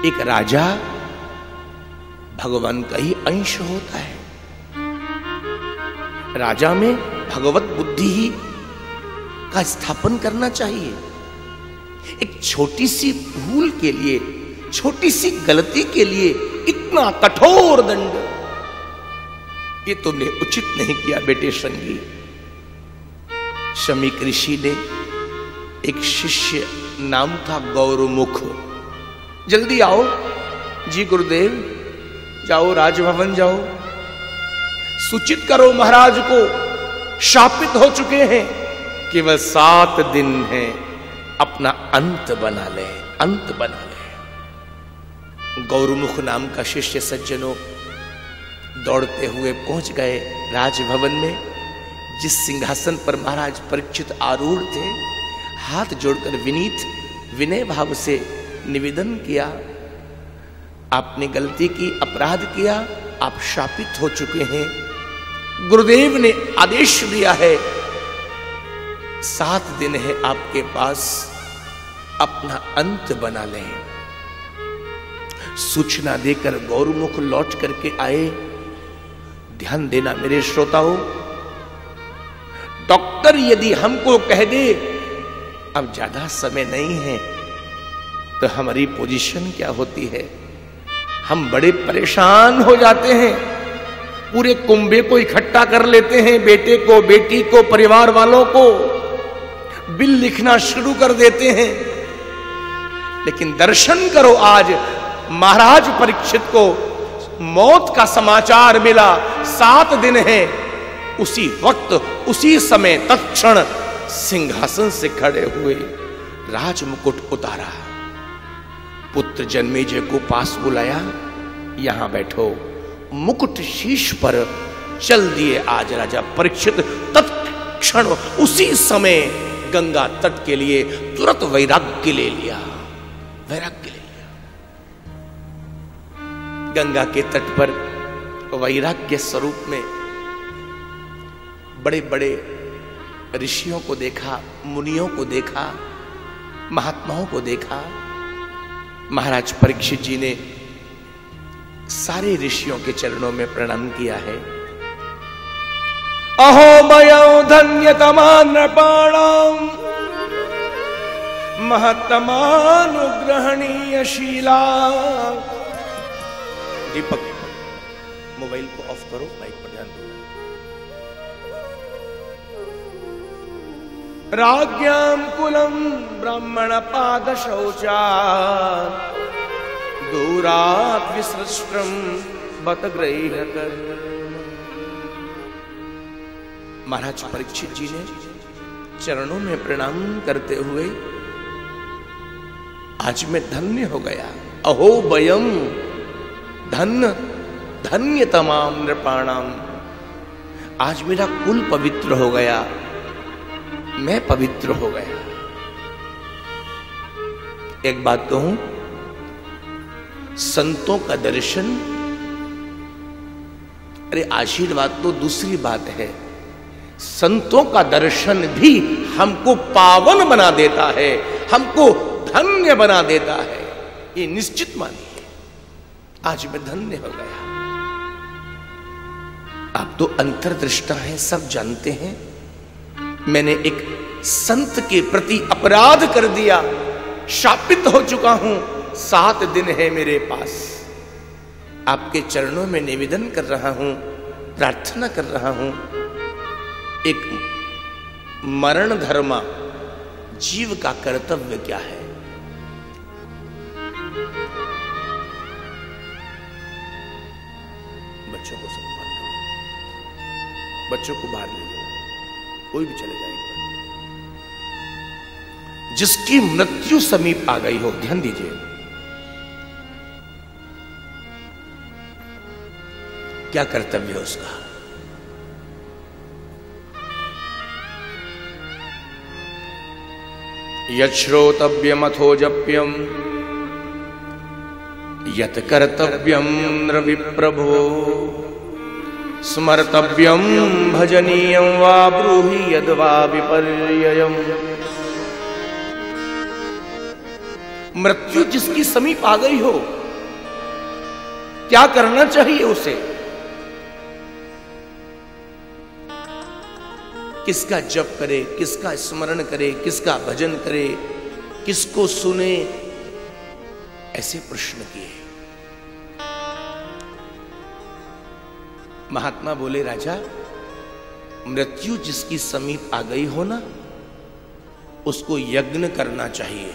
एक राजा भगवान का ही अंश होता है। राजा में भगवत बुद्धि ही का स्थापन करना चाहिए। एक छोटी सी भूल के लिए, छोटी सी गलती के लिए इतना कठोर दंड, ये तुमने उचित नहीं किया बेटे संगी। शमीक ऋषि ने एक शिष्य नाम था गौरमुख, जल्दी आओ जी गुरुदेव, जाओ राजभवन जाओ, सूचित करो महाराज को, शापित हो चुके हैं, केवल 7 दिन है, अपना अंत बना ले, अंत बना ले। गौरमुख नाम का शिष्य सज्जनों दौड़ते हुए पहुंच गए राजभवन में, जिस सिंहासन पर महाराज परीक्षित आरूढ़ थे। हाथ जोड़कर विनीत विनय भाव से निवेदन किया, आपने गलती की, अपराध किया, आप शापित हो चुके हैं। गुरुदेव ने आदेश दिया है 7 दिन है आपके पास, अपना अंत बना लें। सूचना देकर गौरमुख लौट करके आए। ध्यान देना मेरे श्रोताओं, डॉक्टर यदि हमको कह दे अब ज्यादा समय नहीं है, तो हमारी पोजीशन क्या होती है? हम बड़े परेशान हो जाते हैं, पूरे कुंबे को इकट्ठा कर लेते हैं, बेटे को, बेटी को, परिवार वालों को, बिल लिखना शुरू कर देते हैं। लेकिन दर्शन करो, आज महाराज परीक्षित को मौत का समाचार मिला, 7 दिन है। उसी वक्त, उसी समय, तत्क्षण सिंहासन से खड़े हुए राजमुकुट उतारा, पुत्र जन्मेजय को पास बुलाया, यहां बैठो, मुकुट शीश पर चल दिए आज राजा परीक्षित। तत्क्षण उसी समय गंगा तट के लिए तुरंत वैराग्य ले लिया, वैराग्य ले लिया। गंगा के तट पर वैराग्य स्वरूप में बड़े बड़े ऋषियों को देखा, मुनियों को देखा, महात्माओं को देखा। महाराज परीक्षित जी ने सारे ऋषियों के चरणों में प्रणाम किया है। अहो मयो धन्यतमान नृपाणाम महत्तमानुग्रहणीय शीला। दीपक, मोबाइल को ऑफ करो, माइक पर ध्यान दो। राज्ञाम कुलम ब्राह्मण पाद शौचा दूरात् विसृष्टम बत ग्रह्य कर। महाराज परीक्षित जी ने चरणों में प्रणाम करते हुए, आज मैं धन्य हो गया। अहो वयम धन्य धन्य तमाम नृपाणाम, आज मेरा कुल पवित्र हो गया, मैं पवित्र हो गया। एक बात कहूं, संतों का दर्शन, अरे आशीर्वाद तो दूसरी बात है, संतों का दर्शन भी हमको पावन बना देता है, हमको धन्य बना देता है, ये निश्चित मानिए। आज मैं धन्य हो गया। आप तो अंतर्दृष्टा हैं, सब जानते हैं। मैंने एक संत के प्रति अपराध कर दिया, शापित हो चुका हूं, 7 दिन है मेरे पास। आपके चरणों में निवेदन कर रहा हूं, प्रार्थना कर रहा हूं, एक मरण धर्मा जीव का कर्तव्य क्या है? बच्चों को संभाल करो, बच्चों को बाहर ले जाओ, कोई भी चले जाएगा। जिसकी मृत्यु समीप आ गई हो, ध्यान दीजिए, क्या कर्तव्य है उसका? यत् श्रोतव्यमथो जप्यम यत् कर्तव्यम नृविप्रभो स्मर्तव्यम भजनीयं वा ब्रूहि यद्वा विपर्ययम्। मृत्यु जिसकी समीप आ गई हो, क्या करना चाहिए उसे? किसका जप करे, किसका स्मरण करे, किसका भजन करे, किसको सुने, ऐसे प्रश्न किए। महात्मा बोले, राजा, मृत्यु जिसकी समीप आ गई हो ना, उसको यज्ञ करना चाहिए।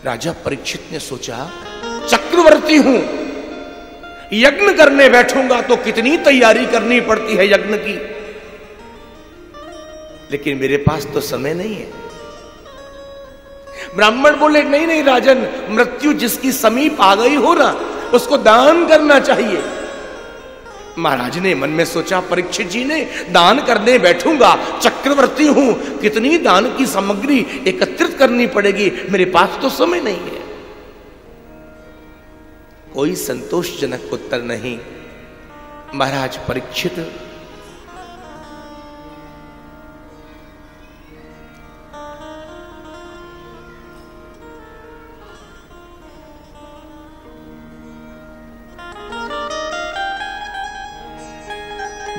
राजा परीक्षित ने सोचा, चक्रवर्ती हूं, यज्ञ करने बैठूंगा तो कितनी तैयारी करनी पड़ती है यज्ञ की, लेकिन मेरे पास तो समय नहीं है। ब्राह्मण बोले, नहीं नहीं राजन, मृत्यु जिसकी समीप आ गई हो ना, उसको दान करना चाहिए। महाराज ने मन में सोचा, परीक्षित जी ने दान करने बैठूंगा, चक्रवर्ती हूं, कितनी दान की सामग्री एकत्रित करनी पड़ेगी, मेरे पास तो समय नहीं है। कोई संतोषजनक उत्तर नहीं। महाराज परीक्षित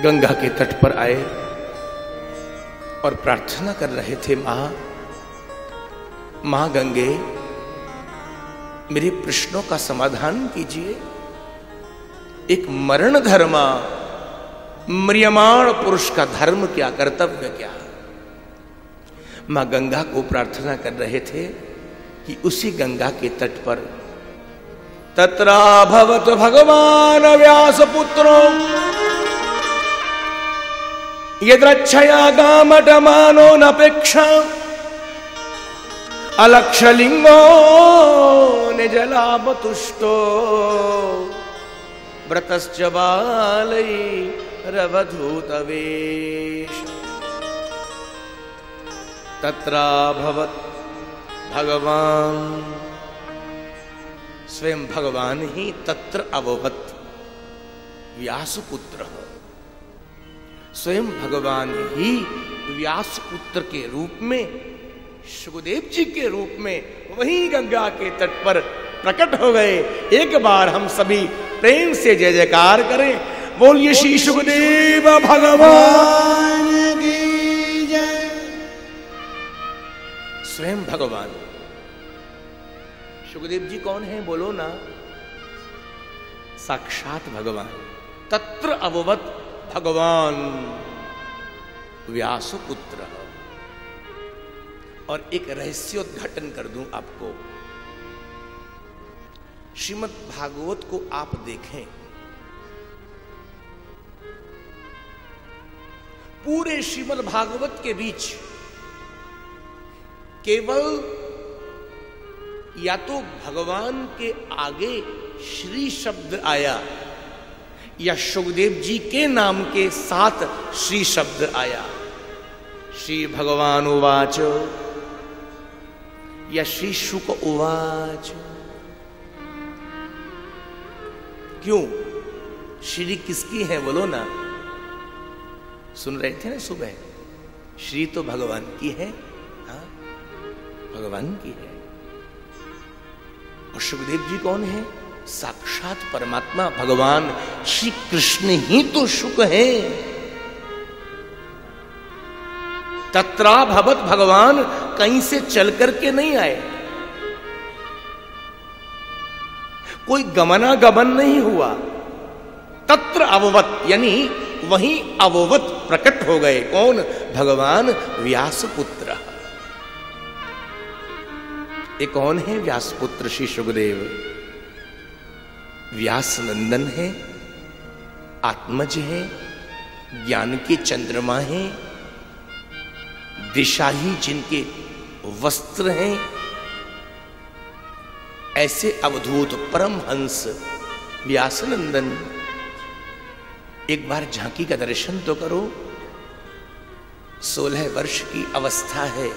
गंगा के तट पर आए और प्रार्थना कर रहे थे, मां गंगे, मेरे प्रश्नों का समाधान कीजिए। एक मरण धर्मा म्रियमाण पुरुष का धर्म क्या, कर्तव्य क्या? मां गंगा को प्रार्थना कर रहे थे कि उसी गंगा के तट पर तत्राभवत भगवान व्यासपुत्रो यद्रच्छया गामटमानो नपेक्षा अलक्षलिंगो निजलाभतुष्टो व्रतश्च बालैरवधूतवेश तत्राभवत भगवान। स्वयं भगवान ही तत्र अभवत व्यासपुत्र, स्वयं भगवान ही व्यासपुत्र के रूप में, सुखदेव जी के रूप में वहीं गंगा के तट पर प्रकट हो गए। एक बार हम सभी प्रेम से जय जयकार करें, बोलिए श्री सुखदेव भगवान की जय। स्वयं भगवान सुखदेव जी कौन है, बोलो ना? साक्षात भगवान। तत्र अभवत भगवान व्यासपुत्र। और एक रहस्योद्घाटन कर दूं आपको। श्रीमद् भागवत को आप देखें, पूरे श्रीमद् भागवत के बीच केवल या तो भगवान के आगे श्री शब्द आया या सुखदेव जी के नाम के साथ श्री शब्द आया। श्री भगवान उवाच या श्री शुक उवाच। क्यों? श्री किसकी है बोलो ना? सुन रहे थे ना सुबह, श्री तो भगवान की है। हाँ, भगवान की है। और सुखदेव जी कौन है? साक्षात परमात्मा भगवान श्री कृष्ण ही तो शुक है। तत्रा भवत भगवान कहीं से चल करके नहीं आए, कोई गमनागमन नहीं हुआ। तत्र अववत यानी वहीं अववत प्रकट हो गए। कौन? भगवान व्यासपुत्र। ये कौन है व्यासपुत्र? श्री सुखदेव व्यास नंदन है, आत्मज है, ज्ञान के चंद्रमा है, दिशा ही जिनके वस्त्र हैं, ऐसे अवधूत परमहंस व्यासनंदन। एक बार झांकी का दर्शन तो करो। 16 वर्ष की अवस्था है,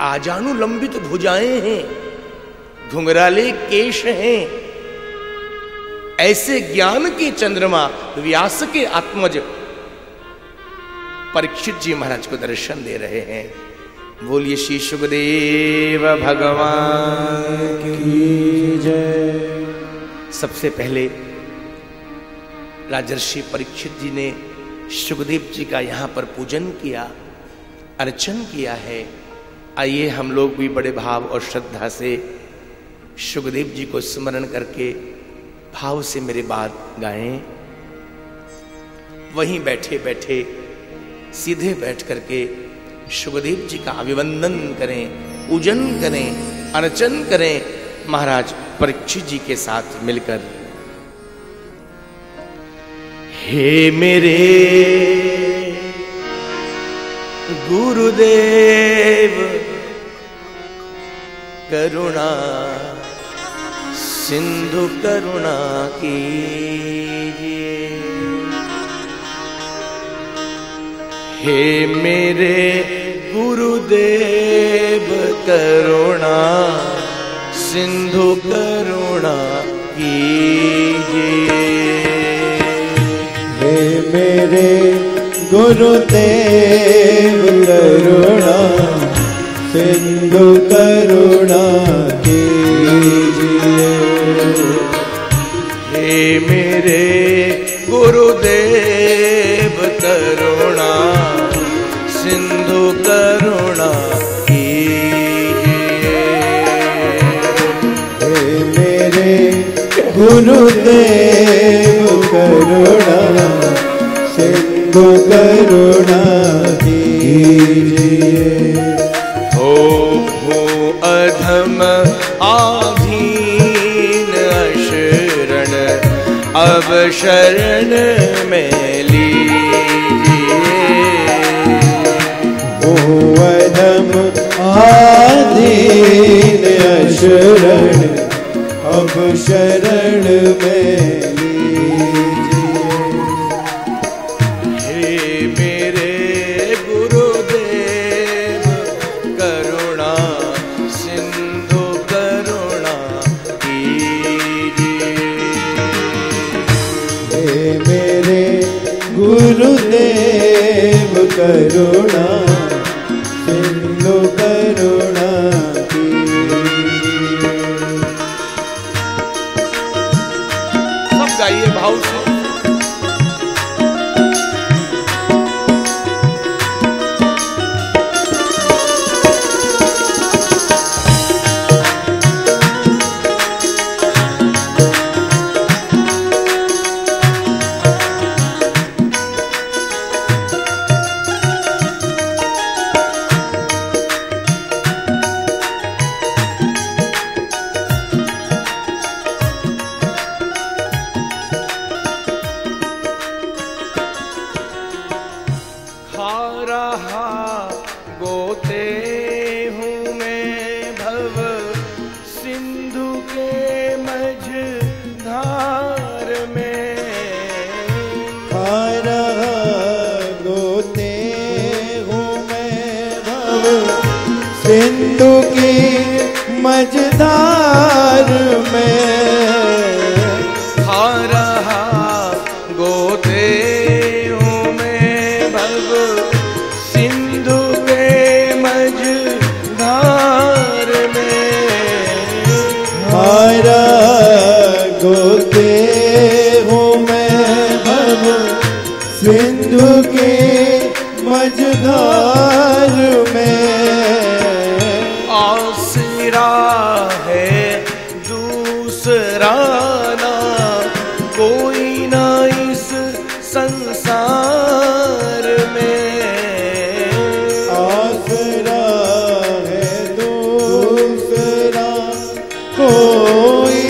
आजानुलंबित भुजाएं हैं, घुंघराले केश हैं, ऐसे ज्ञान के चंद्रमा व्यास के आत्मज परीक्षित जी महाराज को दर्शन दे रहे हैं। बोलिए श्री सुखदेव भगवान की जय। सबसे पहले राजर्षि परीक्षित जी ने सुखदेव जी का यहाँ पर पूजन किया, अर्चन किया है। आइए हम लोग भी बड़े भाव और श्रद्धा से सुखदेव जी को स्मरण करके भाव से मेरे बात गाएं। वहीं बैठे बैठे सीधे बैठ करके सुखदेव जी का अभिवंदन करें, पूजन करें, अर्चन करें महाराज परीक्षित जी के साथ मिलकर। हे मेरे गुरुदेव करुणा सिंधु करुणा कीजिए। हे मेरे गुरुदेव करुणा सिंधु करुणा कीजिए। हे मेरे गुरुदेव करुणा सिंधु करुणा कीजिए। हे मेरे गुरुदेव करुणा सिंधु करुणा कीजिए। हे मेरे गुरुदेव करुणा सिंधु करुणा कीजिए। हो अधम आधीन अशरण अब शरण में लीजिए। हो अधम आधीन अशरण अब शरण में लीजिए। हे मेरे गुरुदेव करुणा सिंधु करुणा कीजिए। हे मेरे गुरुदेव करुणा सिंधु करुणा कीजिए। सब गाइए भाव से। सिंधु की मझधार में खा रहा गोते हूँ मैं भव सिंधु के मझधार में। खा रहा गोते हूँ मैं भव सिंधु के मझधार में। आसरा है दूसरा ना कोई ना इस संसार में। आसरा है दूसरा कोई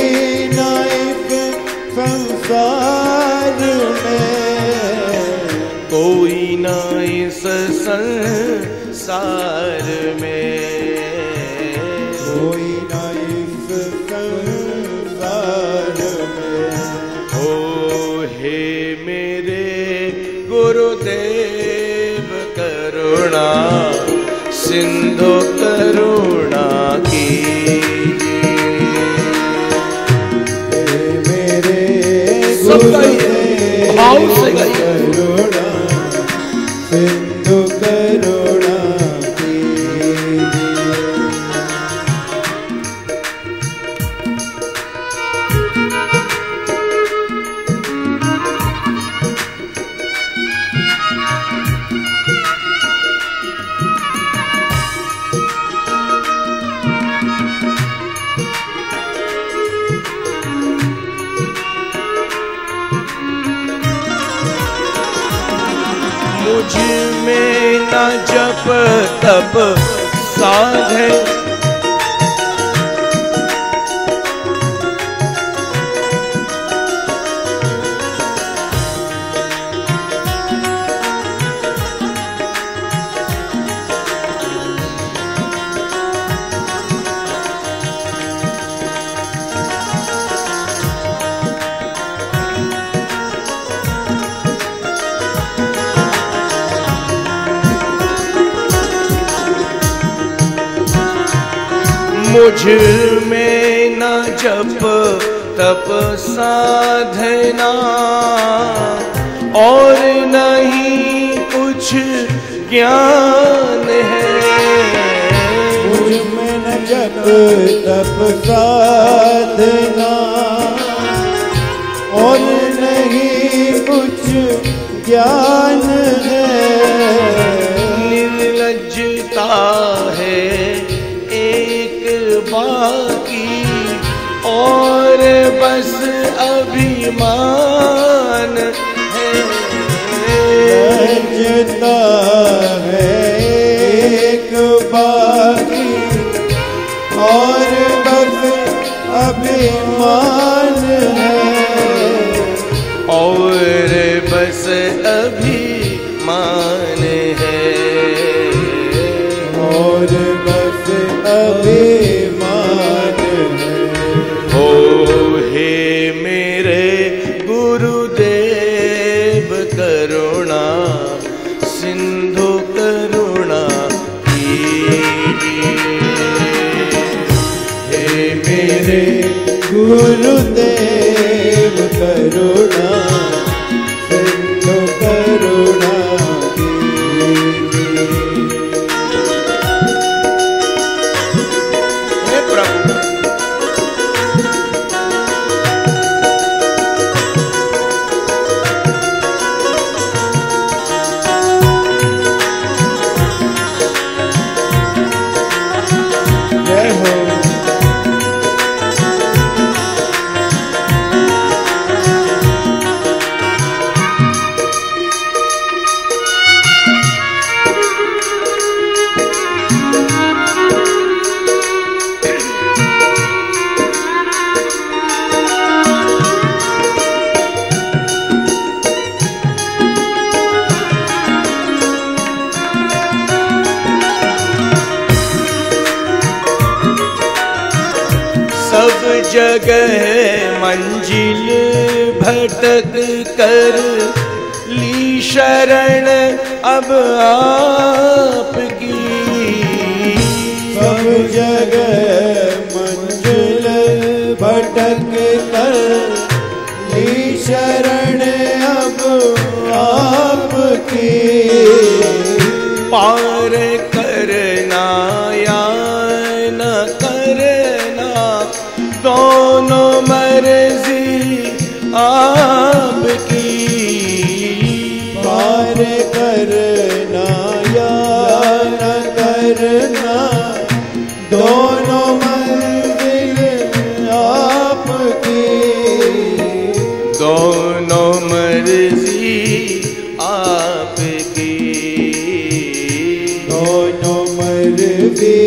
ना इस संसार में। कोई ना इस संसार में। कोई ना इस संसार में। हो हे मेरे गुरुदेव करुणा सिंधु करुणा कीजिए। हे मेरे सब गाइए, भाव से गाइए। करुणा सिंधु करुणा कीजिए। मुझ में न जप तप साधे, मुझ में न जप तप साधना और नहीं कुछ ज्ञान है। मुझ में न जप तप साधना और नहीं कुछ ज्ञान है। निर्लज्जता है बाकी और बस अभिमान है। लज्जता है एक बाकी और बस अभिमान है। और बस अभिमान है। और बस अभिमान है। हो हे मेरे गुरुदेव करुणा सिंधु करुणा कीजिए। हे मेरे गुरुदेव करुणा सिंधु करुणा सब जगह मंजिल भटक कर ली शरण अब आपकी। सब जगह मंजिल भटक कर ली शरण अब आपकी। पार करना या न करना दोनों मर्जी आपकी। पार करना या न करना दोनों मंजिल आपकी। दोनों मर्जी आपकी। दोनों मर्जी